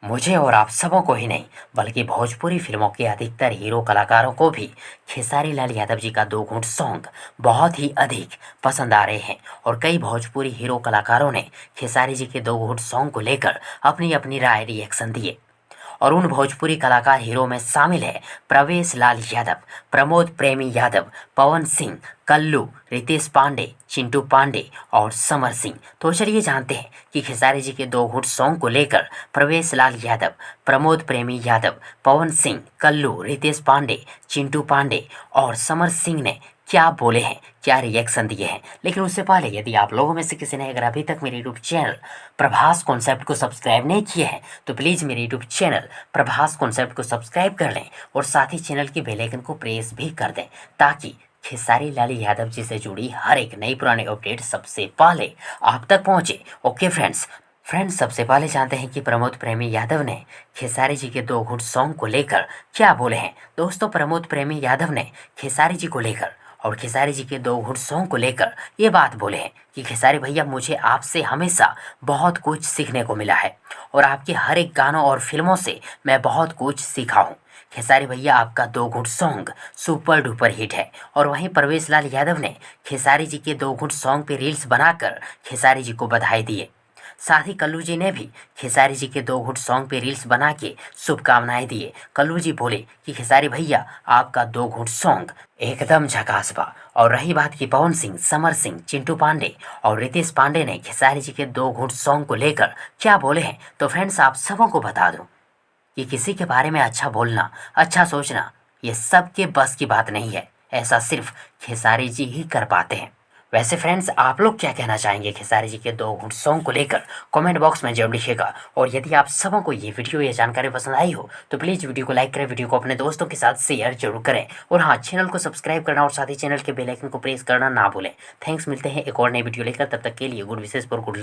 मुझे और आप सबों को ही नहीं बल्कि भोजपुरी फिल्मों के अधिकतर हीरो कलाकारों को भी खेसारी लाल यादव जी का दो घूंट सॉन्ग बहुत ही अधिक पसंद आ रहे हैं। और कई भोजपुरी हीरो कलाकारों ने खेसारी जी के दो घूंट सॉन्ग को लेकर अपनी अपनी राय रिएक्शन दिए। और उन भोजपुरी कलाकार हीरो में शामिल है प्रवेश लाल यादव, प्रमोद प्रेमी यादव, पवन सिंह, कल्लू, रितेश पांडे, चिंटू पांडे और समर सिंह। तो चलिए जानते हैं कि खेसारी जी के दो घूंट सॉन्ग को लेकर प्रवेश लाल यादव, प्रमोद प्रेमी यादव, पवन सिंह, कल्लू, रितेश पांडे, चिंटू पांडे और समर सिंह ने क्या बोले हैं, क्या रिएक्शन दिए हैं। लेकिन उससे पहले यदि आप लोगों में से किसी ने अगर अभी तक मेरे यूट्यूब चैनल प्रभास कॉन्सेप्ट को सब्सक्राइब नहीं किए हैं तो प्लीज़ मेरे यूट्यूब चैनल प्रभास कॉन्सेप्ट को सब्सक्राइब कर लें और साथ ही चैनल की बेल आइकन को प्रेस भी कर दें ताकि खेसारी लाल यादव जी से जुड़ी हर एक नई पुरानी अपडेट सबसे पहले आप तक पहुंचे। ओके फ्रेंड्स सबसे पहले जानते हैं कि प्रमोद प्रेमी यादव ने खेसारी जी के दो घूंट सॉन्ग को लेकर क्या बोले हैं। दोस्तों, प्रमोद प्रेमी यादव ने खेसारी जी को लेकर और खेसारी जी के दो घूंट सॉन्ग को लेकर ये बात बोले हैं कि खेसारी भैया, मुझे आपसे हमेशा बहुत कुछ सीखने को मिला है और आपके हर एक गानों और फिल्मों से मैं बहुत कुछ सीखा हूँ। खेसारी भैया, आपका दो घूंट सॉन्ग सुपर डुपर हिट है। और वहीं प्रवेश लाल यादव ने खेसारी जी के दो घूंट सॉन्ग पे रील्स बनाकर खेसारी जी को बधाई दिए। साथ ही कल्लू जी ने भी खेसारी जी के दो घूंट सॉन्ग पे रील्स बना के शुभकामनाएं दिए। कल्लू जी बोले कि खेसारी भैया, आपका दो घूंट सॉन्ग एकदम झकास बा। और रही बात की पवन सिंह, समर सिंह, चिंटू पांडे और रितेश पांडे ने खेसारी जी के दो घूंट सॉन्ग को लेकर क्या बोले हैं, तो फ्रेंड्स आप सबों को बता दूं कि किसी के बारे में अच्छा बोलना, अच्छा सोचना ये सबके बस की बात नहीं है। ऐसा सिर्फ खेसारी जी ही कर पाते हैं। वैसे फ्रेंड्स, आप लोग क्या कहना चाहेंगे खेसारी जी के दो घूंट सॉन्ग को लेकर कमेंट बॉक्स में जरूर लिखिएगा। और यदि आप सबों को ये वीडियो या जानकारी पसंद आई हो तो प्लीज़ वीडियो को लाइक करें, वीडियो को अपने दोस्तों के साथ शेयर जरूर करें और हाँ, चैनल को सब्सक्राइब करना और साथ ही चैनल के बेल आइकन को प्रेस करना ना भूलें। थैंक्स, मिलते हैं एक और नई वीडियो लेकर। तब तक के लिए गुड विशेष और गुड